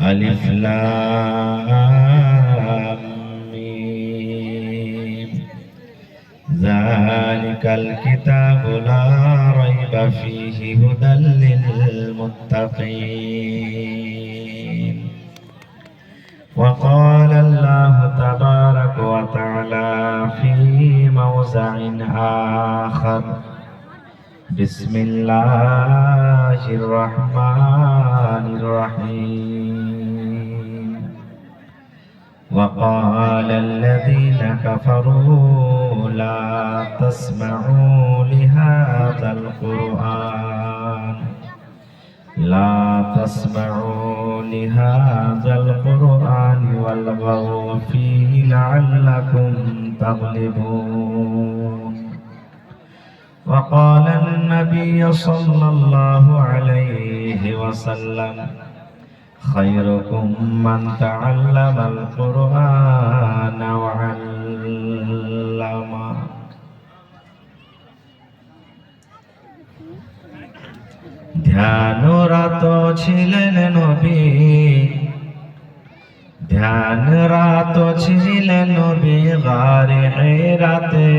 আলিফ লাম মিম যালিকাল কিতাবু লা রাইবা ফীহি হুদাল লিল মুত্তাকিন وقال الله تبارك وتعالى في موضع آخر بسم الله الرحمن الرحيم وقال الذين كفروا لا تسمعوا لهذا القرآن لا تسمعوا لهذا القرآن والغوا فيه لعلكم تغلبون وقال النبي صلى الله عليه وسلم خيركم من تعلم القرآن وعلمه ধ্যানরত ছিলেন নবী ধ্যানরত ছিলেন নবী গারে হেরাতে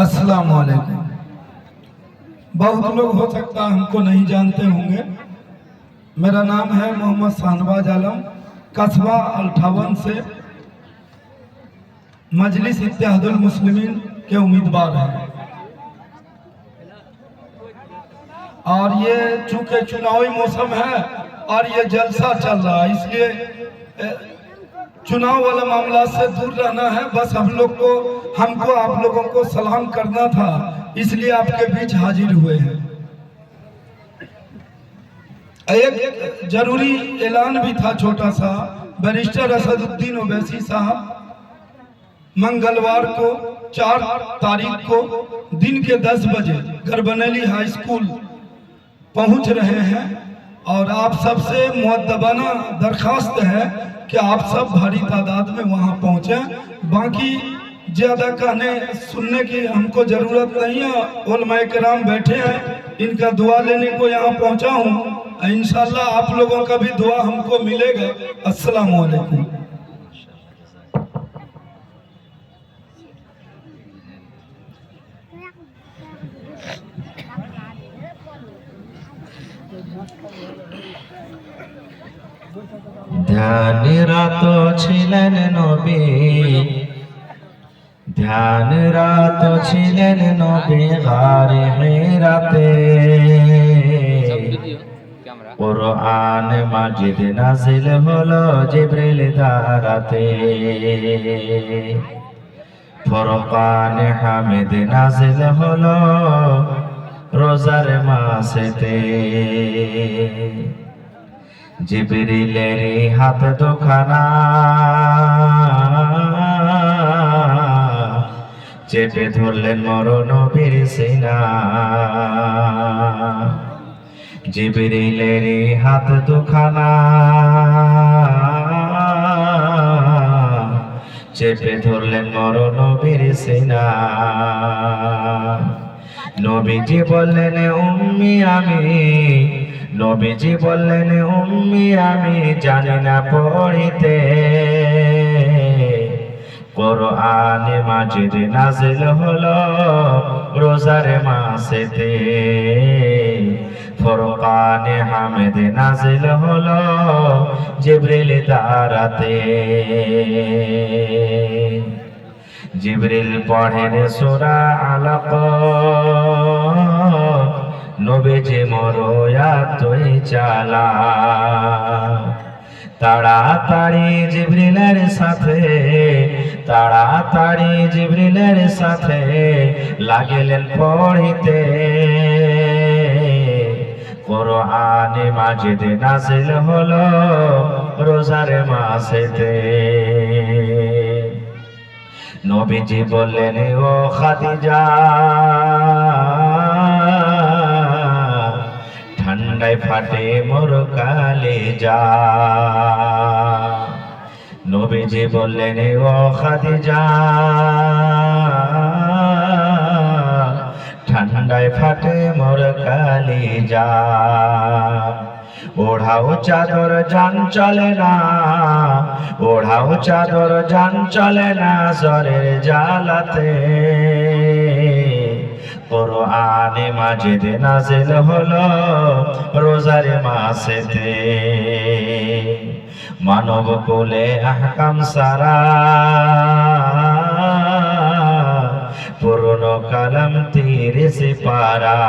अस्सलाम वालेकुम। बहुत लोग हो सकता है हमको नहीं जानते होंगे। मेरा नाम है मोहम्मद शाहनवाज आलम, कस्बा अल्ठावन से मजलिस इत्तेहादुल मुस्लिमीन के उम्मीदवार हैं। और ये चूंकि चुनावी मौसम है और ये जलसा चल रहा है, इसलिए चुनाव वाला मामला से दूर रहना है। बस हमको आप लोगों को सलाम करना था, इसलिए आपके बीच हाजिर हुए हैं। एक जरूरी ऐलान भी था छोटा सा। बैरिस्टर असदुद्दीन ओवैसी साहब मंगलवार को 4 तारीख को दिन के 10 बजे गरबनैली हाई स्कूल पहुंच रहे हैं और आप सबसे मुअद्दबाना दरखास्त है कि आप सब भारी तादाद में वहां पहुंचे। बाकी ज्यादा कहने सुनने की हमको जरूरत नहीं है। उलमाए किराम बैठे हैं, इनका दुआ लेने को यहाँ पहुंचा हूँ। इंशाल्लाह आप लोगों का भी दुआ हमको मिलेगा। अस्सलाम वालेकुम। ধ্যানরত ছিলেন নবী ধ্যানরত ছিলেন নবী গারে হেরাতে কুরআন মাজিদ নাজিল হলো জিবরিল দ্বারাতে ফুরকান হামিদ নাজিল হলো রোজার মাসেতে জিবরিলের হাত দুখানা চেপে ধরলেন মর নবীর সিনা জিবরিলের হাত দুখানা চেপে ধরলেন মর নবীর সিনা নবীজি বললেন উম্মি আমি নবীজি বললেন উম্মি আমি জানি না পড়িতে কুরআন মাজিদ নাজিল হলো রোজার মাসেতে ফুরকান হামিদ নাজিল হলো জিবরিল দ্বারাতে জিবরিল পড়েন সূরা আলাক নবীজি মরয়া তুই চালা তাড়াতাড়ি জিবরিলের সাথে লাগিলেন পড়িতে কুরআন মাজিদ নাজিল হলো রোজার মাসেতে নবীজি বললেন ও খাদিজা ঠান্ডায় ফাটে মোর কালেজা। নবীজি বললেন ও খাদিজা ঠান্ডায় ফাটে মোর কালেজা। ওড়াও চাদর জান চলে না, ওড়াও চাদর জান চলে না জ্বরের জ্বালাতে। কোরআনে মাজিদ নাজিল হলো রোজার মাসেতে। মানব কোলে আহকাম সারা পুরনো কালাম 30 পারা।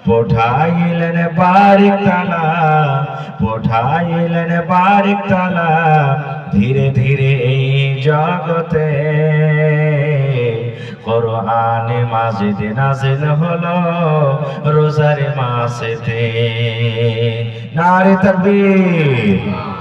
পঠাইলেন বারিক তালা, পঠাইলেন বারিক তালা ধীরে ধীরে এই জগতে। কোরআনে মাজিদ নাজিল হলো রোজার মাসেতে। নারে তাকবীর।